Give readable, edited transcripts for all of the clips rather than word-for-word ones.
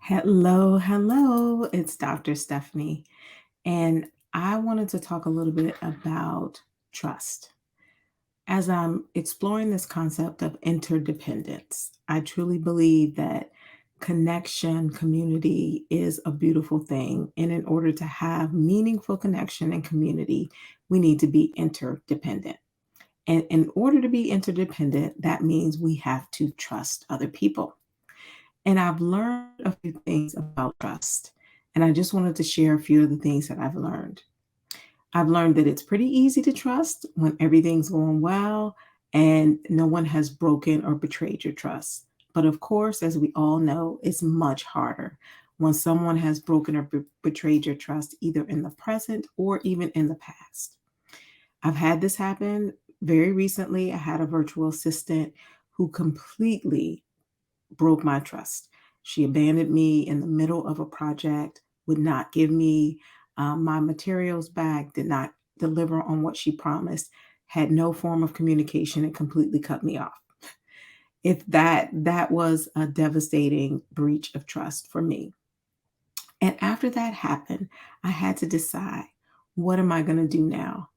Hello, hello. It's Dr. Stephanie, and I wanted to talk a little bit about trust. As I'm exploring this concept of interdependence, I truly believe that connection, community is a beautiful thing. And in order to have meaningful connection and community, we need to be interdependent. And in order to be interdependent, that means we have to trust other people. And I've learned a few things about trust. And I just wanted to share a few of the things that I've learned. I've learned that it's pretty easy to trust when everything's going well and no one has broken or betrayed your trust. But of course, as we all know, it's much harder when someone has broken or betrayed your trust, either in the present or even in the past. I've had this happen very recently. I had a virtual assistant who completely broke my trust. She abandoned me in the middle of a project, would not give me my materials back, did not deliver on what she promised, had no form of communication, and completely cut me off. If that was a devastating breach of trust for me. And after that happened, I had to decide, what am I going to do now?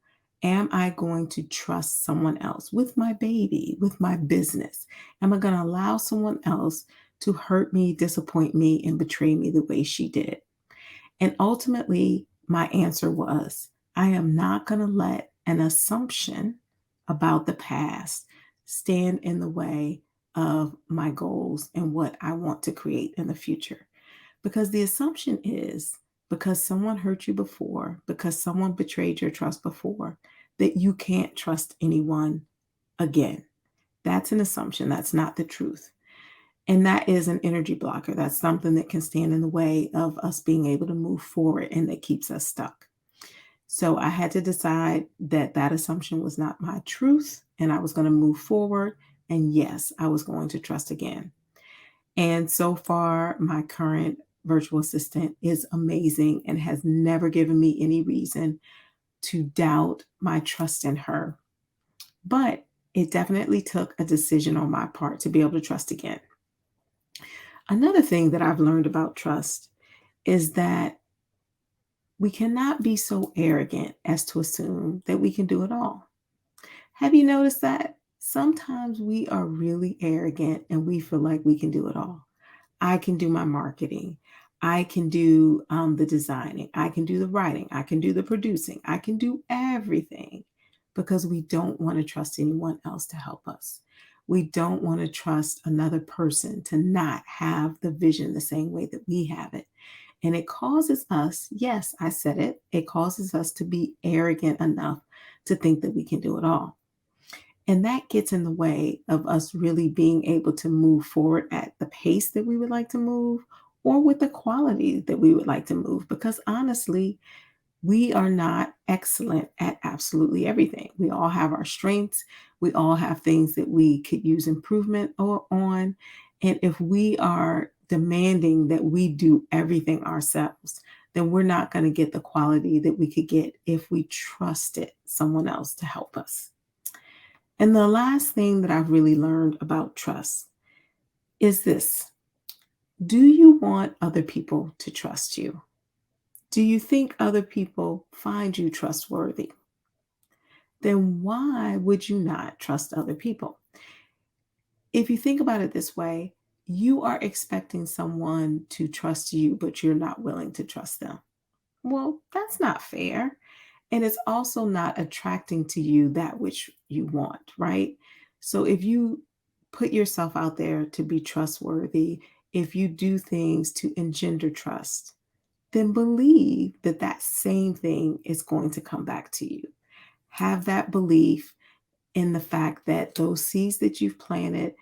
Am I going to trust someone else with my baby, with my business? Am I going to allow someone else to hurt me, disappoint me, and betray me the way she did? And ultimately, my answer was, I am not going to let an assumption about the past stand in the way of my goals and what I want to create in the future. Because the assumption is, because someone hurt you before, because someone betrayed your trust before, that you can't trust anyone again. That's an assumption. That's not the truth. And that is an energy blocker. That's something that can stand in the way of us being able to move forward and that keeps us stuck. So I had to decide that that assumption was not my truth and I was going to move forward. And yes, I was going to trust again. And so far, my current virtual assistant is amazing and has never given me any reason to doubt my trust in her. But it definitely took a decision on my part to be able to trust again. Another thing that I've learned about trust is that we cannot be so arrogant as to assume that we can do it all. Have you noticed that? Sometimes we are really arrogant and we feel like we can do it all. I can do my marketing. I can do the designing. I can do the writing. I can do the producing. I can do everything because we don't want to trust anyone else to help us. We don't want to trust another person to not have the vision the same way that we have it. And it causes us, yes, I said it causes us to be arrogant enough to think that we can do it all. And that gets in the way of us really being able to move forward at the pace that we would like to move or with the quality that we would like to move. Because honestly, we are not excellent at absolutely everything. We all have our strengths. We all have things that we could use improvement on. And if we are demanding that we do everything ourselves, then we're not going to get the quality that we could get if we trusted someone else to help us. And the last thing that I've really learned about trust is this. Do you want other people to trust you? Do you think other people find you trustworthy? Then why would you not trust other people? If you think about it this way, you are expecting someone to trust you, but you're not willing to trust them. Well, that's not fair. And it's also not attracting to you that which you want, right? So if you put yourself out there to be trustworthy, if you do things to engender trust, then believe that that same thing is going to come back to you. Have that belief in the fact that those seeds that you've planted,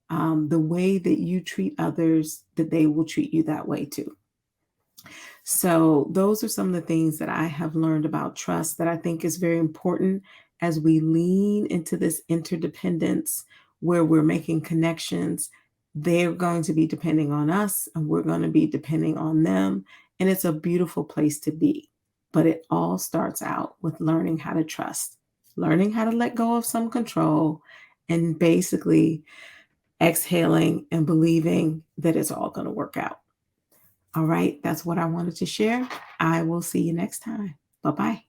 the way that you treat others, that they will treat you that way too. So, those are some of the things that I have learned about trust that I think is very important as we lean into this interdependence where we're making connections. They're going to be depending on us, and we're going to be depending on them. And it's a beautiful place to be. But it all starts out with learning how to trust, learning how to let go of some control, and basically exhaling and believing that it's all going to work out. All right, that's what I wanted to share. I will see you next time. Bye bye.